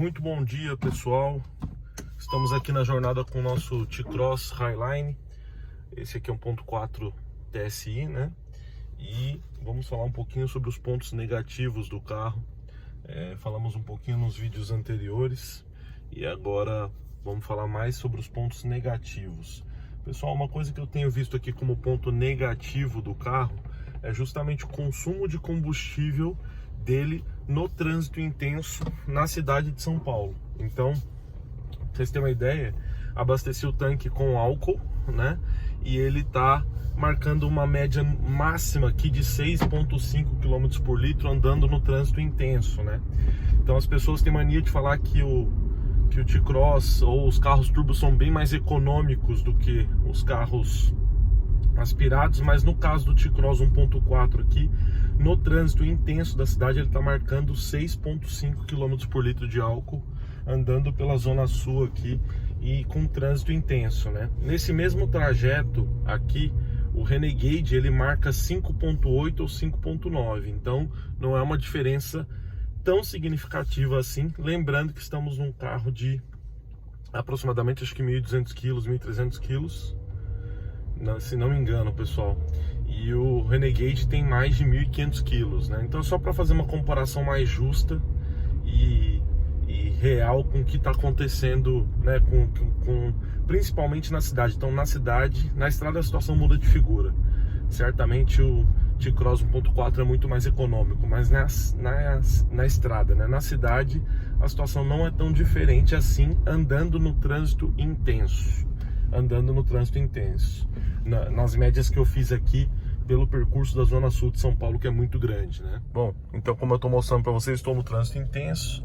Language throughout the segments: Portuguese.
Muito bom dia, pessoal. Estamos aqui na jornada com o nosso T-Cross Highline. Esse aqui é um 1.4 TSI, né? E vamos falar um pouquinho sobre os pontos negativos do carro. Falamos um pouquinho nos vídeos anteriores e agora vamos falar mais sobre os pontos negativos. Pessoal, uma coisa que eu tenho visto aqui como ponto negativo do carro é justamente o consumo de combustível dele no trânsito intenso na cidade de São Paulo. Então, pra vocês terem uma ideia, abasteci o tanque com álcool, né? E ele tá marcando uma média máxima aqui de 6,5 km por litro andando no trânsito intenso, né? Então as pessoas têm mania de falar que o T-Cross ou os carros turbo são bem mais econômicos do que os carros aspirados, mas no caso do T-Cross 1.4 aqui, no trânsito intenso da cidade, ele está marcando 6,5 km por litro de álcool andando pela zona sul aqui e com trânsito intenso, né? Nesse mesmo trajeto aqui, o Renegade ele marca 5,8 ou 5,9, então não é uma diferença tão significativa assim, lembrando que estamos num carro de aproximadamente, acho que 1.200 kg, 1.300 kg, se não me engano, pessoal. E o Renegade tem mais de 1.500 kg, né? Então só para fazer uma comparação mais justa e real com o que está acontecendo, né? Principalmente na cidade. Então na cidade, na estrada a situação muda de figura. Certamente o T-Cross 1.4 é muito mais econômico, mas na estrada, né? Na cidade a situação não é tão diferente assim, andando no trânsito intenso. Nas médias que eu fiz aqui pelo percurso da zona sul de São Paulo, que é muito grande, né? Bom, então como eu estou mostrando para vocês, estou no trânsito intenso,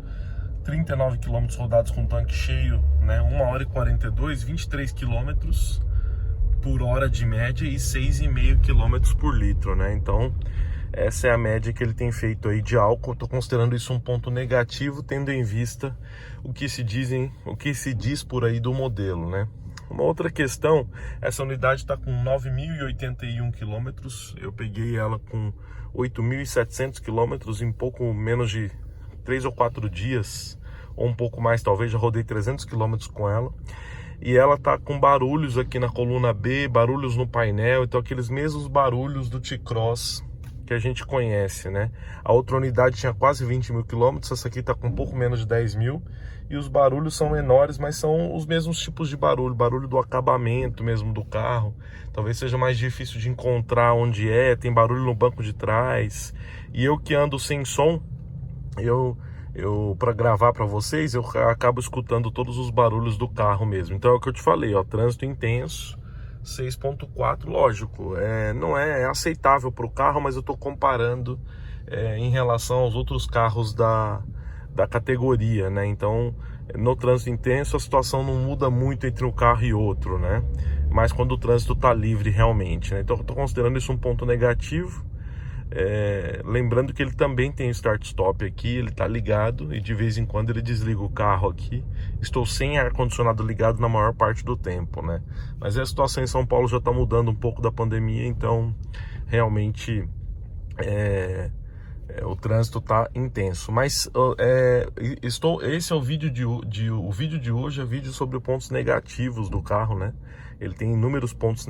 39 km rodados com tanque cheio, né? 1h42, 23 km por hora de média e 6,5 km por litro, né? Então essa é a média que ele tem feito aí de álcool. Estou considerando isso um ponto negativo, tendo em vista o que se diz por aí do modelo, né? Uma outra questão, essa unidade está com 9.081 km, eu peguei ela com 8.700 km em pouco menos de 3 ou 4 dias, ou um pouco mais talvez, já rodei 300 km com ela. E ela está com barulhos aqui na coluna B, barulhos no painel, então aqueles mesmos barulhos do T-Cross que a gente conhece, né? A outra unidade tinha quase 20.000 km, essa aqui está com um pouco menos de 10.000, e os barulhos são menores, mas são os mesmos tipos de barulho do acabamento mesmo do carro. Talvez seja mais difícil de encontrar onde tem barulho no banco de trás, e eu que ando sem som, para gravar para vocês, eu acabo escutando todos os barulhos do carro mesmo. Então é o que eu te falei, ó, trânsito intenso, 6.4, lógico, não é aceitável para o carro, mas eu estou comparando em relação aos outros carros da categoria, né? Então, no trânsito intenso, a situação não muda muito entre um carro e outro, né? Mas quando o trânsito está livre realmente, né? Então, eu estou considerando isso um ponto negativo. Lembrando que ele também tem start-stop aqui, ele está ligado e de vez em quando ele desliga o carro aqui. Estou sem ar-condicionado ligado na maior parte do tempo, né? Mas a situação em São Paulo já está mudando um pouco da pandemia, então realmente o trânsito está intenso. Mas esse é o vídeo o vídeo de hoje é vídeo sobre pontos negativos do carro, né? Ele tem inúmeros pontos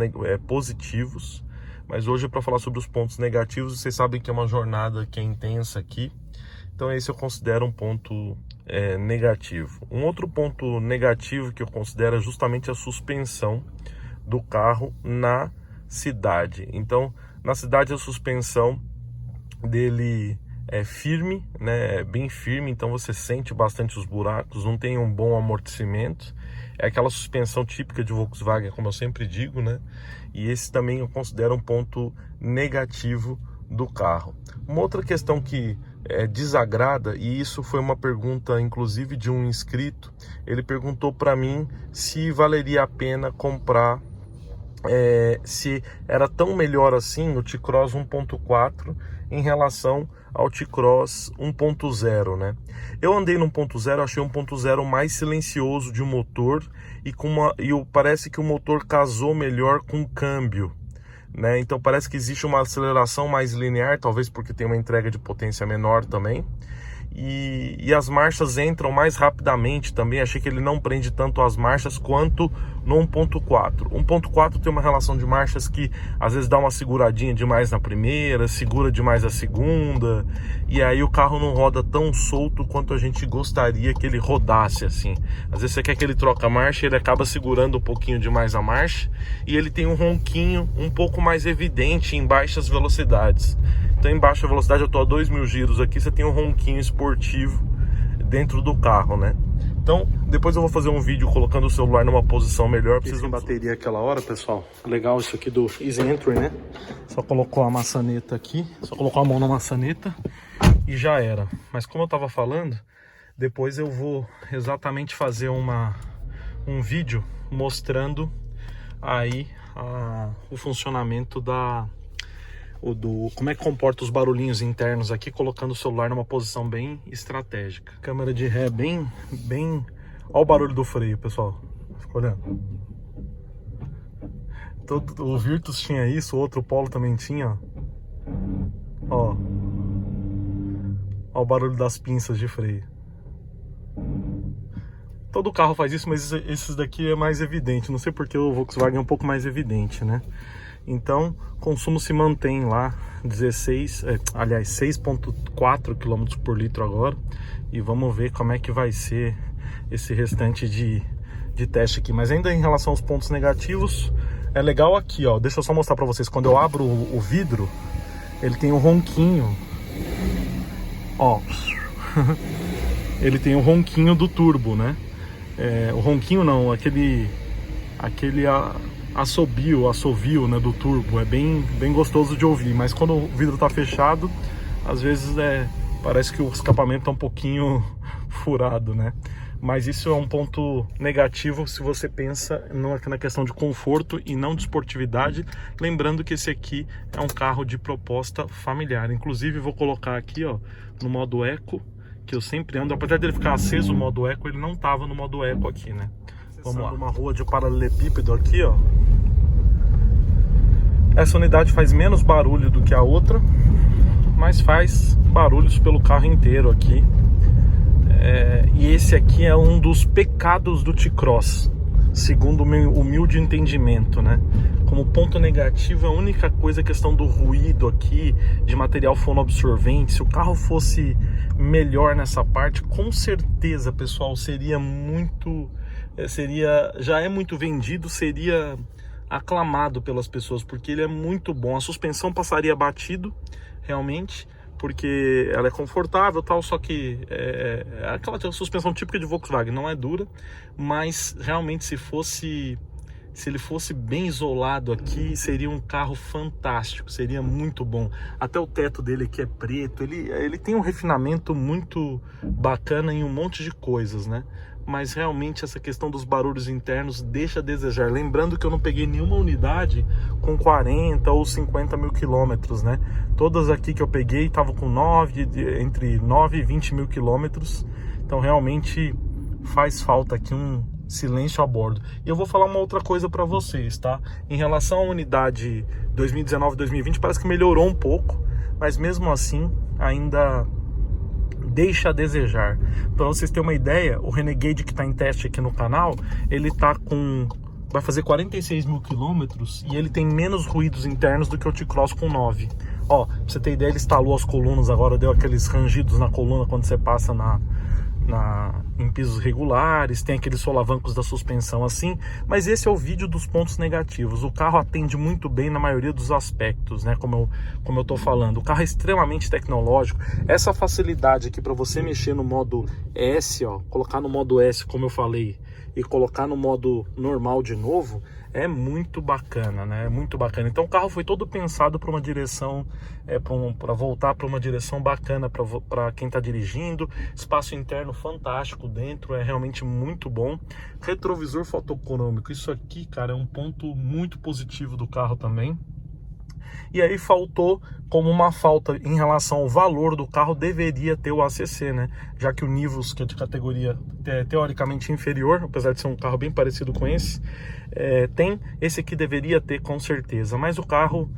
positivos. Mas hoje é para falar sobre os pontos negativos. Vocês sabem que é uma jornada que é intensa aqui, então esse eu considero um ponto negativo. Um outro ponto negativo que eu considero é justamente a suspensão do carro na cidade. Então, na cidade a suspensão dele é firme, né? É bem firme, então você sente bastante os buracos, não tem um bom amortecimento. É aquela suspensão típica de Volkswagen, como eu sempre digo, né? E esse também eu considero um ponto negativo do carro. Uma outra questão que desagrada, e isso foi uma pergunta inclusive de um inscrito, ele perguntou para mim se valeria a pena comprar, se era tão melhor assim o T-Cross 1.4 em relação ao T-Cross 1.0, né? Eu andei no 1.0, achei um 1.0 mais silencioso de motor e parece que o motor casou melhor com o câmbio, né? Então parece que existe uma aceleração mais linear, talvez porque tem uma entrega de potência menor também. e as marchas entram mais rapidamente também. Achei que ele não prende tanto as marchas quanto no 1.4. 1.4 tem uma relação de marchas que às vezes dá uma seguradinha demais na primeira, segura demais a segunda, e aí o carro não roda tão solto quanto a gente gostaria que ele rodasse assim. Às vezes você quer que ele troque a marcha, ele acaba segurando um pouquinho demais a marcha, e ele tem um ronquinho um pouco mais evidente em baixas velocidades. Então em baixa velocidade, eu tô a 2.000 giros aqui, você tem um ronquinho esportivo dentro do carro, né? Então depois eu vou fazer um vídeo colocando o celular numa posição melhor. Preciso de bateria aquela hora, pessoal. Legal isso aqui do Easy Entry, né? Só colocou a maçaneta aqui, só colocou a mão na maçaneta e já era. Mas como eu tava falando, depois eu vou exatamente fazer um vídeo mostrando aí o funcionamento como é que comporta os barulhinhos internos aqui, colocando o celular numa posição bem estratégica. Câmera de ré bem... Olha o barulho do freio, pessoal. Fica olhando. O Virtus tinha isso, o outro Polo também tinha, ó. Olha o barulho das pinças de freio. Todo carro faz isso, mas esses daqui é mais evidente. Não sei porque o Volkswagen é um pouco mais evidente, né? Então, o consumo se mantém lá, 6,4 km por litro agora. E vamos ver como é que vai ser esse restante de teste aqui. Mas ainda em relação aos pontos negativos, é legal aqui, ó. Deixa eu só mostrar pra vocês. Quando eu abro o vidro, ele tem um ronquinho. Ó. Ele tem um ronquinho do turbo, né? O ronquinho não, aquele assovio, né, do turbo. É bem gostoso de ouvir, mas quando o vidro tá fechado, às vezes parece que o escapamento tá um pouquinho furado, né? Mas isso é um ponto negativo se você pensa na questão de conforto e não de esportividade. Lembrando que esse aqui é um carro de proposta familiar. Inclusive vou colocar aqui, ó, no modo Eco, que eu sempre ando. Apesar dele ficar aceso o modo Eco, ele não tava no modo Eco aqui, né? Vamos lá. Uma rua de paralelepípedo aqui, ó. Essa unidade faz menos barulho do que a outra, mas faz barulhos pelo carro inteiro aqui. E esse aqui é um dos pecados do T-Cross, segundo o meu humilde entendimento, né? Como ponto negativo, a única coisa é a questão do ruído aqui, de material fonoabsorvente. Se o carro fosse melhor nessa parte, com certeza, pessoal, já é muito vendido, seria aclamado pelas pessoas, porque ele é muito bom. A suspensão passaria batido, realmente, porque ela é confortável, tal, só que é aquela suspensão típica de Volkswagen, não é dura, mas realmente se ele fosse bem isolado aqui, seria um carro fantástico, seria muito bom. Até o teto dele aqui é preto, ele tem um refinamento muito bacana em um monte de coisas, né? Mas realmente essa questão dos barulhos internos deixa a desejar. Lembrando que eu não peguei nenhuma unidade com 40 ou 50 mil quilômetros, né? Todas aqui que eu peguei estavam com entre 9 e 20 mil quilômetros. Então realmente faz falta aqui um silêncio a bordo. E eu vou falar uma outra coisa para vocês, tá? Em relação à unidade 2019-2020, parece que melhorou um pouco, mas mesmo assim ainda deixa a desejar. Para vocês terem uma ideia, o Renegade que está em teste aqui no canal, ele vai fazer 46 mil quilômetros e ele tem menos ruídos internos do que o T-Cross com 9. Ó, pra você ter ideia, ele instalou as colunas agora, deu aqueles rangidos na coluna quando você passa em pisos regulares, tem aqueles solavancos da suspensão assim, mas esse é o vídeo dos pontos negativos. O carro atende muito bem na maioria dos aspectos, né, como eu tô falando. O carro é extremamente tecnológico. Essa facilidade aqui para você mexer no modo S, ó, colocar no modo S, como eu falei, e colocar no modo normal de novo, é muito bacana, né? É muito bacana. Então o carro foi todo pensado para uma direção, para voltar para uma direção bacana para quem está dirigindo. Espaço interno fantástico dentro, é realmente muito bom. Retrovisor fotocrômico, isso aqui, cara, é um ponto muito positivo do carro também. E aí faltou, como uma falta em relação ao valor do carro, deveria ter o ACC, né? Já que o Nivus, que é de categoria teoricamente inferior, apesar de ser um carro bem parecido com esse, esse aqui deveria ter com certeza. Mas o carro,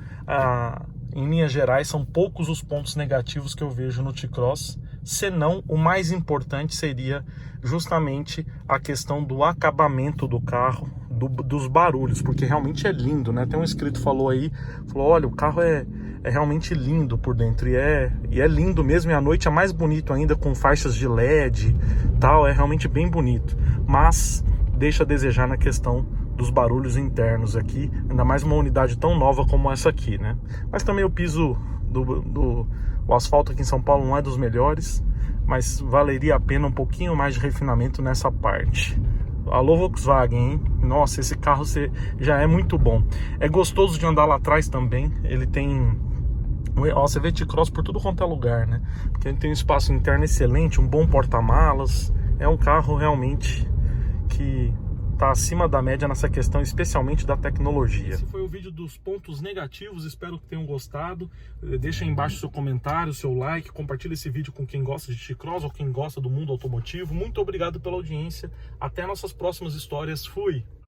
em linhas gerais, são poucos os pontos negativos que eu vejo no T-Cross. senão o mais importante seria justamente a questão do acabamento do carro, dos barulhos, porque realmente é lindo, né? Tem um inscrito falou aí, olha, o carro é realmente lindo por dentro, e é lindo mesmo, e à noite é mais bonito ainda, com faixas de LED, tal, é realmente bem bonito, mas deixa a desejar na questão dos barulhos internos aqui, ainda mais uma unidade tão nova como essa aqui, né? Mas também o piso o asfalto aqui em São Paulo não é dos melhores, mas valeria a pena um pouquinho mais de refinamento nessa parte. Alô Volkswagen, hein? Nossa, esse carro já é muito bom. É gostoso de andar lá atrás também. Ele tem... Ó, você vê T-Cross por tudo quanto é lugar, né? Porque ele tem um espaço interno excelente, um bom porta-malas. É um carro realmente que tá acima da média nessa questão, especialmente da tecnologia. Esse foi o vídeo dos pontos negativos, espero que tenham gostado. Deixa aí embaixo seu comentário, seu like, compartilha esse vídeo com quem gosta de T-Cross ou quem gosta do mundo automotivo. Muito obrigado pela audiência, até nossas próximas histórias, fui!